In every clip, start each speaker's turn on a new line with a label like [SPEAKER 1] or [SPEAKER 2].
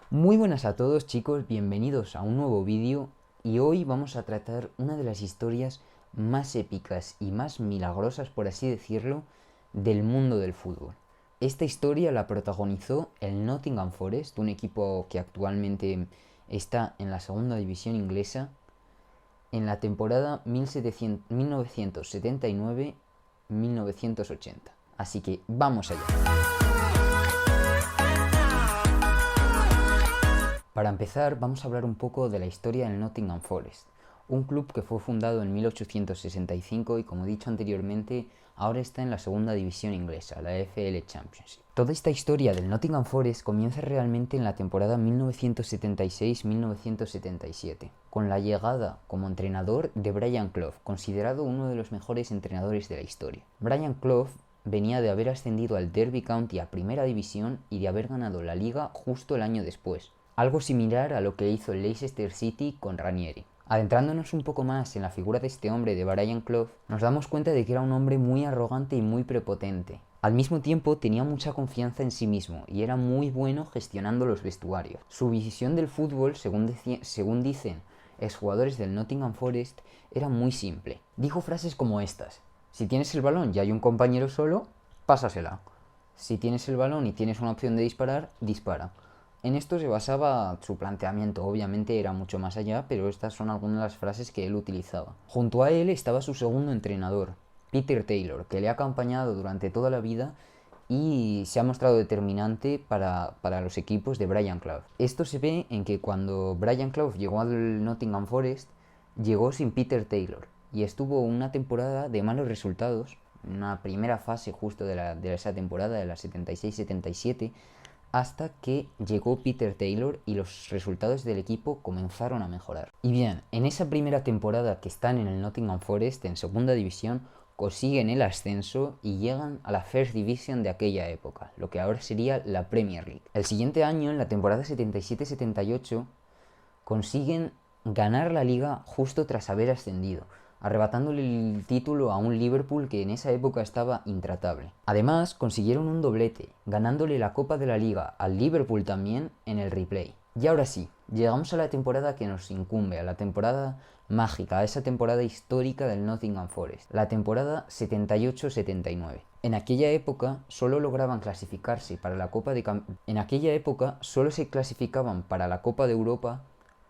[SPEAKER 1] Muy buenas a todos chicos, bienvenidos a un nuevo vídeo y hoy vamos a tratar una de las historias más épicas y más milagrosas, por así decirlo, del mundo del fútbol. Esta historia la protagonizó el Nottingham Forest, un equipo que actualmente está en la segunda división inglesa, en la temporada 1979-1980. Así que vamos allá. Para empezar, vamos a hablar un poco de la historia del Nottingham Forest, un club que fue fundado en 1865 y, como he dicho anteriormente, ahora está en la segunda división inglesa, la FL Championship. Toda esta historia del Nottingham Forest comienza realmente en la temporada 1976-1977, con la llegada como entrenador de Brian Clough, considerado uno de los mejores entrenadores de la historia. Brian Clough venía de haber ascendido al Derby County a primera división y de haber ganado la liga justo el año después, algo similar a lo que hizo el Leicester City con Ranieri. Adentrándonos un poco más en la figura de este hombre, de Brian Clough, nos damos cuenta de que era un hombre muy arrogante y muy prepotente. Al mismo tiempo tenía mucha confianza en sí mismo y era muy bueno gestionando los vestuarios. Su visión del fútbol, según dicen exjugadores del Nottingham Forest, era muy simple. Dijo frases como estas: si tienes el balón y hay un compañero solo, pásasela. Si tienes el balón y tienes una opción de disparar, dispara. En esto se basaba su planteamiento, obviamente era mucho más allá, pero estas son algunas de las frases que él utilizaba. Junto a él estaba su segundo entrenador, Peter Taylor, que le ha acompañado durante toda la vida y se ha mostrado determinante para los equipos de Brian Clough. Esto se ve en que cuando Brian Clough llegó al Nottingham Forest, llegó sin Peter Taylor y estuvo una temporada de malos resultados, una primera fase justo de esa temporada, de la 76-77, hasta que llegó Peter Taylor y los resultados del equipo comenzaron a mejorar. Y bien, en esa primera temporada que están en el Nottingham Forest, en segunda división, consiguen el ascenso y llegan a la First Division de aquella época, lo que ahora sería la Premier League. El siguiente año, en la temporada 77-78, consiguen ganar la liga justo tras haber ascendido, arrebatándole el título a un Liverpool que en esa época estaba intratable. Además, consiguieron un doblete, ganándole la Copa de la Liga al Liverpool también en el replay. Y ahora sí, llegamos a la temporada que nos incumbe, a la temporada mágica, a esa temporada histórica del Nottingham Forest, la temporada 78-79. En aquella época solo lograban clasificarse para la Copa de En aquella época solo se clasificaban para la Copa de Europa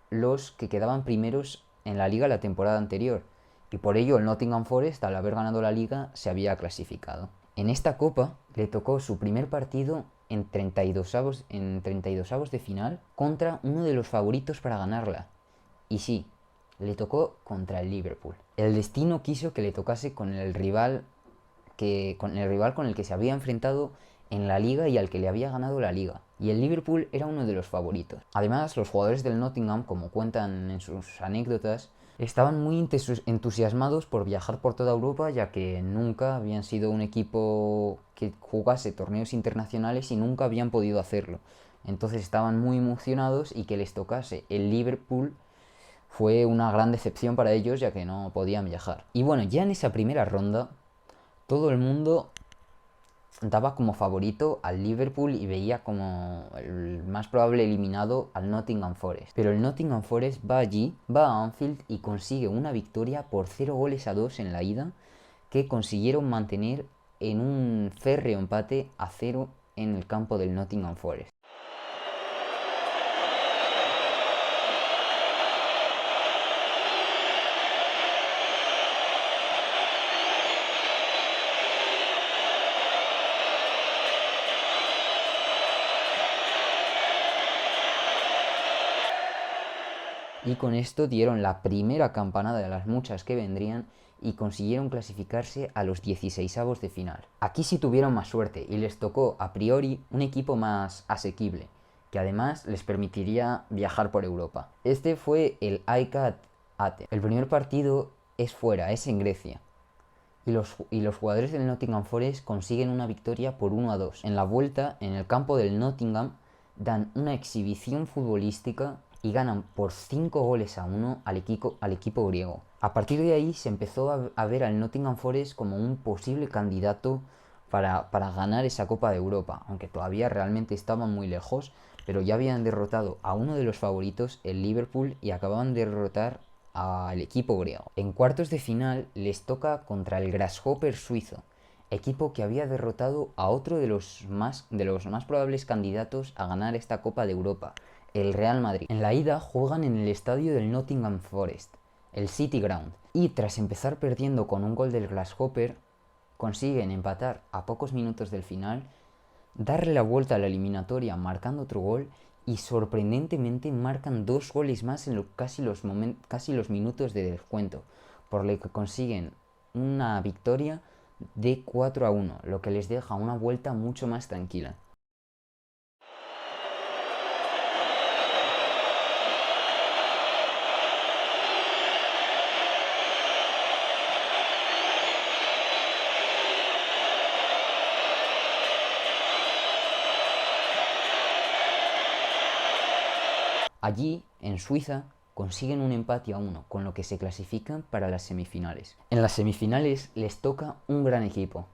[SPEAKER 1] los que quedaban primeros en la liga la temporada anterior, y por ello el Nottingham Forest, al haber ganado la liga, se había clasificado. En esta copa le tocó su primer partido en 32avos de final contra uno de los favoritos para ganarla. Y sí, le tocó contra el Liverpool. El destino quiso que le tocase con el rival con el que se había enfrentado en la liga y al que le había ganado la liga. Y el Liverpool era uno de los favoritos. Además, los jugadores del Nottingham, como cuentan en sus anécdotas, estaban muy entusiasmados por viajar por toda Europa, ya que nunca habían sido un equipo que jugase torneos internacionales y nunca habían podido hacerlo. Entonces estaban muy emocionados y que les tocase el Liverpool fue una gran decepción para ellos, ya que no podían viajar. Y bueno, ya en esa primera ronda todo el mundo daba como favorito al Liverpool y veía como el más probable eliminado al Nottingham Forest. Pero el Nottingham Forest va allí, va a Anfield y consigue una victoria por 0-2 en la ida, que consiguieron mantener en un férreo empate a 0 en el campo del Nottingham Forest. Y con esto dieron la primera campanada de las muchas que vendrían y consiguieron clasificarse a los 16avos de final. Aquí sí tuvieron más suerte y les tocó a priori un equipo más asequible, que además les permitiría viajar por Europa. Este fue el AEK Athens. El primer partido es fuera, es en Grecia. Y los jugadores del Nottingham Forest consiguen una victoria por 1-2. En la vuelta, en el campo del Nottingham, dan una exhibición futbolística y ganan por 5-1 al equipo griego. A partir de ahí se empezó a ver al Nottingham Forest como un posible candidato para ganar esa Copa de Europa, aunque todavía realmente estaban muy lejos, pero ya habían derrotado a uno de los favoritos, el Liverpool, y acababan de derrotar al equipo griego. En cuartos de final les toca contra el Grasshopper suizo, equipo que había derrotado a otro de los más probables candidatos a ganar esta Copa de Europa, el Real Madrid. En la ida juegan en el estadio del Nottingham Forest, el City Ground, y tras empezar perdiendo con un gol del Grasshopper, consiguen empatar a pocos minutos del final, darle la vuelta a la eliminatoria marcando otro gol y sorprendentemente marcan 2 goles más en casi los minutos de descuento, por lo que consiguen una victoria de 4-1, lo que les deja una vuelta mucho más tranquila. Allí, en Suiza, consiguen un empate a 1, con lo que se clasifican para las semifinales. En las semifinales les toca un gran equipo,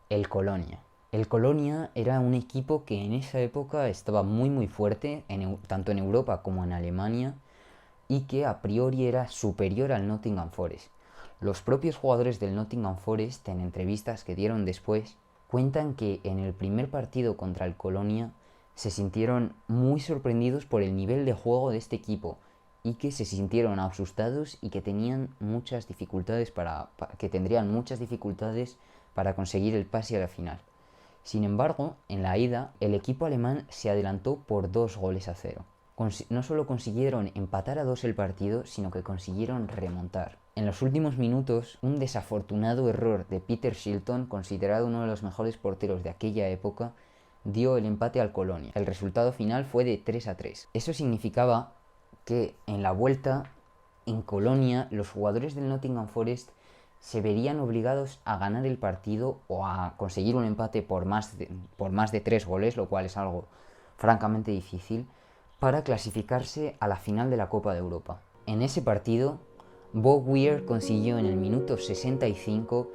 [SPEAKER 1] el Colonia. El Colonia era un equipo que en esa época estaba muy fuerte, tanto en Europa como en Alemania, y que a priori era superior al Nottingham Forest. Los propios jugadores del Nottingham Forest, en entrevistas que dieron después, cuentan que en el primer partido contra el Colonia se sintieron muy sorprendidos por el nivel de juego de este equipo y que se sintieron asustados y que tenían muchas dificultades que tendrían muchas dificultades para conseguir el pase a la final. Sin embargo, en la ida, el equipo alemán se adelantó por 2-0. No solo consiguieron empatar a 2 el partido, sino que consiguieron remontar. En los últimos minutos, un desafortunado error de Peter Shilton, considerado uno de los mejores porteros de aquella época, dio el empate al Colonia. El resultado final fue de 3-3. Eso significaba que en la vuelta, en Colonia, los jugadores del Nottingham Forest se verían obligados a ganar el partido o a conseguir un empate por más de 3 goles, lo cual es algo francamente difícil, para clasificarse a la final de la Copa de Europa. En ese partido, Bob Weir consiguió en el minuto 65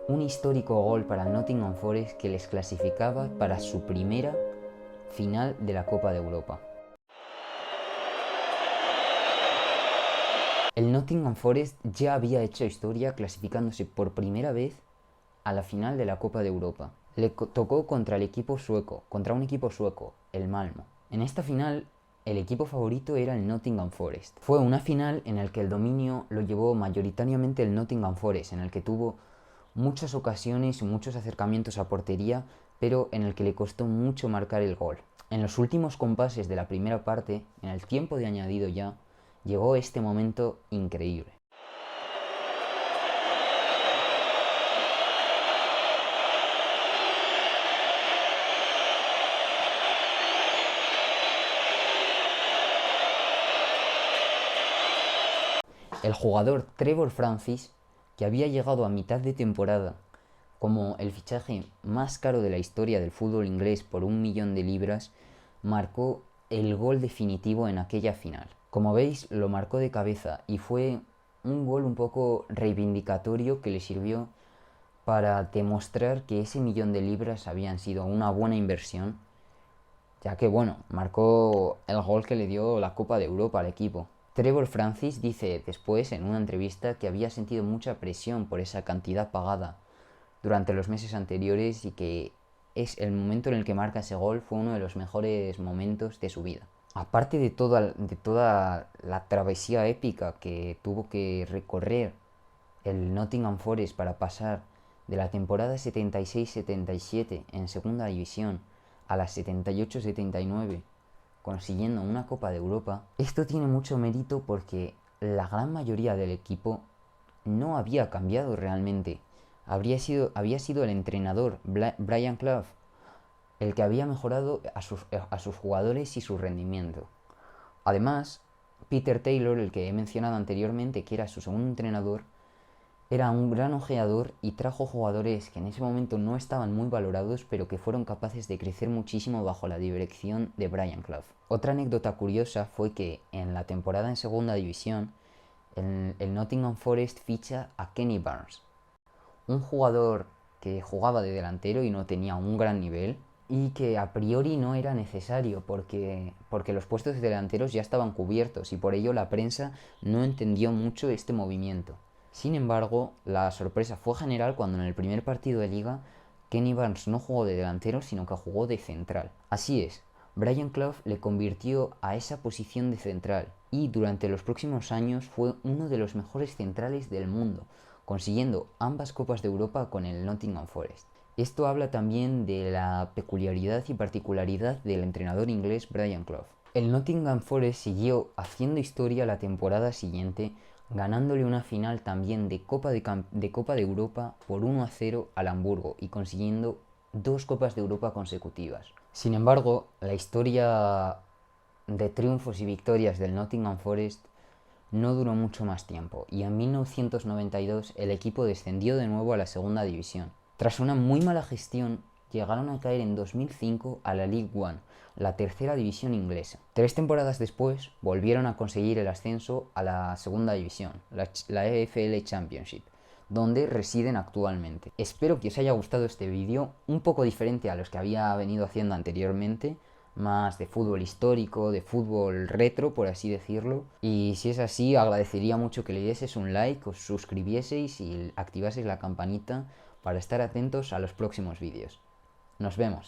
[SPEAKER 1] un histórico gol para el Nottingham Forest que les clasificaba para su primera final de la Copa de Europa. El Nottingham Forest ya había hecho historia clasificándose por primera vez a la final de la Copa de Europa. Le tocó contra un equipo sueco, el Malmo. En esta final, el equipo favorito era el Nottingham Forest. Fue una final en la que el dominio lo llevó mayoritariamente el Nottingham Forest, en el que tuvo muchas ocasiones y muchos acercamientos a portería, pero en el que le costó mucho marcar el gol. En los últimos compases de la primera parte, en el tiempo de añadido ya, llegó este momento increíble. El jugador Trevor Francis, que había llegado a mitad de temporada como el fichaje más caro de la historia del fútbol inglés por 1 millón de libras, marcó el gol definitivo en aquella final. Como veis, lo marcó de cabeza y fue un gol un poco reivindicatorio que le sirvió para demostrar que ese 1 millón de libras habían sido una buena inversión, ya que marcó el gol que le dio la Copa de Europa al equipo. Trevor Francis dice después en una entrevista que había sentido mucha presión por esa cantidad pagada durante los meses anteriores y que es el momento en el que marca ese gol fue uno de los mejores momentos de su vida. Aparte de toda la travesía épica que tuvo que recorrer el Nottingham Forest para pasar de la temporada 76-77 en segunda división a la 78-79 consiguiendo una Copa de Europa, esto tiene mucho mérito porque la gran mayoría del equipo no había cambiado realmente. Había sido el entrenador Brian Clough el que había mejorado a sus jugadores y su rendimiento. Además, Peter Taylor, el que he mencionado anteriormente, que era su segundo entrenador, era un gran ojeador y trajo jugadores que en ese momento no estaban muy valorados, pero que fueron capaces de crecer muchísimo bajo la dirección de Brian Clough. Otra anécdota curiosa fue que en la temporada en segunda división, el Nottingham Forest ficha a Kenny Barnes, un jugador que jugaba de delantero y no tenía un gran nivel, y que a priori no era necesario porque los puestos de delanteros ya estaban cubiertos y por ello la prensa no entendió mucho este movimiento. Sin embargo, la sorpresa fue general cuando en el primer partido de liga Kenny Barnes no jugó de delantero sino que jugó de central. Así es, Brian Clough le convirtió a esa posición de central y durante los próximos años fue uno de los mejores centrales del mundo, consiguiendo ambas Copas de Europa con el Nottingham Forest. Esto habla también de la peculiaridad y particularidad del entrenador inglés Brian Clough. El Nottingham Forest siguió haciendo historia la temporada siguiente, ganándole una final también de Copa de Europa por 1-0 al Hamburgo y consiguiendo 2 Copas de Europa consecutivas. Sin embargo, la historia de triunfos y victorias del Nottingham Forest no duró mucho más tiempo y en 1992 el equipo descendió de nuevo a la segunda división. Tras una muy mala gestión, llegaron a caer en 2005 a la League One, la tercera división inglesa. 3 temporadas después volvieron a conseguir el ascenso a la segunda división, la EFL Championship, donde residen actualmente. Espero que os haya gustado este vídeo, un poco diferente a los que había venido haciendo anteriormente, más de fútbol histórico, de fútbol retro, por así decirlo. Y si es así, agradecería mucho que le dieseis un like, os suscribieseis y activaseis la campanita para estar atentos a los próximos vídeos. Nos vemos.